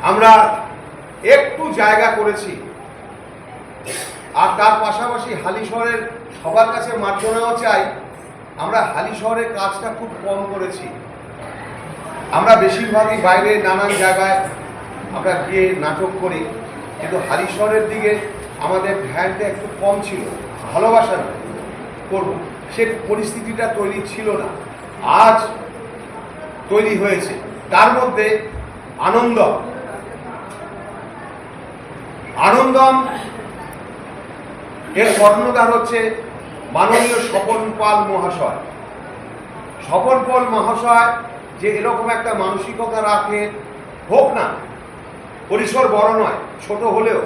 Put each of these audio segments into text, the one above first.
আমরা একটু জায়গা করেছি, আর তার পাশাপাশি হালিশহরের সবার কাছে মার্জনাও চাই, আমরা হালিশহরের কাজটা খুব কম করেছি। আমরা বেশিরভাগই বাইরে নানান জায়গায় আমরা গিয়ে নাটক করি, কিন্তু হালিশহরের দিকে আমাদের ধ্যানটা একটু কম ছিল। ভালোবাসা না করব সে পরিস্থিতিটা তৈরি ছিল না, আজ তৈরি হয়েছে। তার মধ্যে আনন্দম এর কর্ণধার হচ্ছে মাননীয় স্বপন পাল মহাশয়। স্বপন পাল মহাশয় যে এরকম একটা মানসিকতা রাখে, হোক না পরিসর বড় নয়, ছোট হলেও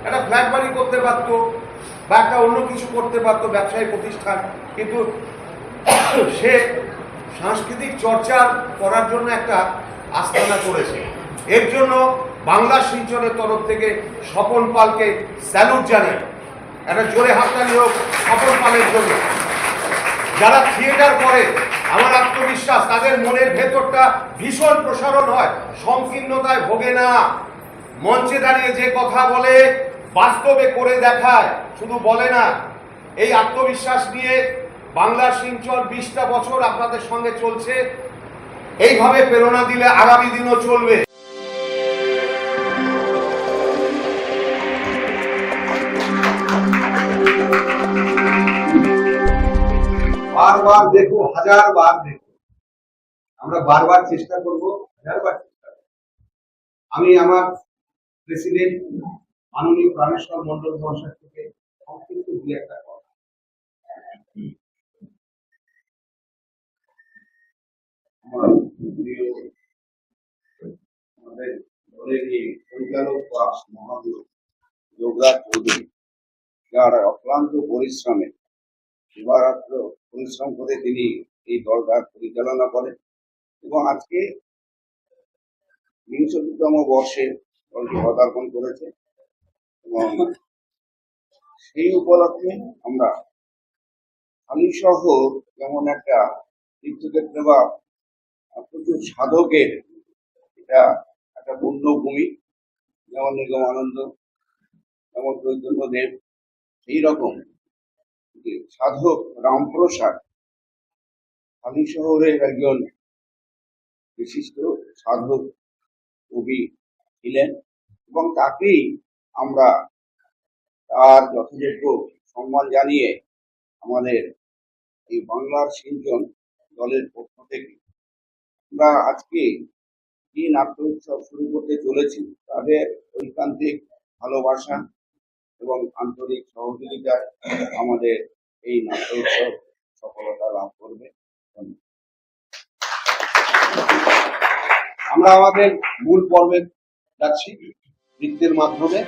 একটা ফ্ল্যাট বাড়ি করতে পারতো বা একটা অন্য কিছু করতে পারতো, ব্যবসায়ী প্রতিষ্ঠান, কিন্তু সে সাংস্কৃতিক চর্চা করার জন্য একটা আস্তানা করেছে। এর জন্য বাংলা শিলচরের তরফ থেকে স্বপন পালকে স্যালুট জানাই। একটা জোরে হাততালি হোক স্বপন পালের জন্য। যারা থিয়েটার করে, আমার আত্মবিশ্বাস তাদের মনের ভেতরটা ভীষণ প্রসারণ হয়, সংকীর্ণতায় ভোগে না। মঞ্চে দাঁড়িয়ে যে কথা বলে বাস্তবে করে দেখায়, শুধু বলে না। এই আত্মবিশ্বাস নিয়ে বাংলা শিলচর 20টা বছর আপনাদের সঙ্গে চলছে। এইভাবে প্রেরণা দিলে আগামী দিনও চলবে। বারবার দেখো, হাজার বার দেখো, আমরা বারবার চেষ্টা করব, হাজারবার চেষ্টা করব। আমি আমার প্রেসিডেন্ট মাননীয় প্রাণেশ্বর মন্ডল মহাশয় থেকে সংক্ষিপ্ত দুই একটা কথা। আমাদের দলের এই পরিচালক বা মহাদেব যোগরাজ চৌধুরী, যার অক্লান্ত পরিশ্রমে দিবারাত্র পরিশ্রম করে তিনি এই দলটা পরিচালনা করেন, এবং আজকে ৬৫তম বর্ষে দলটি পদার্পণ করেছে। এবং সেই উপলক্ষে আমরা হালিশহর যেমন একটা তীর্থক্ষেত্র বা প্রচুর সাধকের এটা একটা পুণ্যভূমি, যেমন নিগমানন্দ, যেমন চৈতন্যদেব, এই রকম সাধক রামপ্রসাদ হালিশহরের একজন বিশিষ্ট সাধক কবি ছিলেন, এবং তাকেই আমরা তার যথাযোগ্য সম্মান জানিয়ে আমাদের এই বাংলার শিলচর দলের পক্ষ থেকে আমরা আজকে যে নাট্য উৎসব শুরু করতে চলেছি, তাদের ঐকান্তিক ভালোবাসা এবং আন্তরিক সহযোগিতায় আমাদের এই নাট্য উৎসব সফলতা লাভ করবে। আমরা আমাদের মূল পর্বে যাচ্ছি নৃত্যের মাধ্যমে।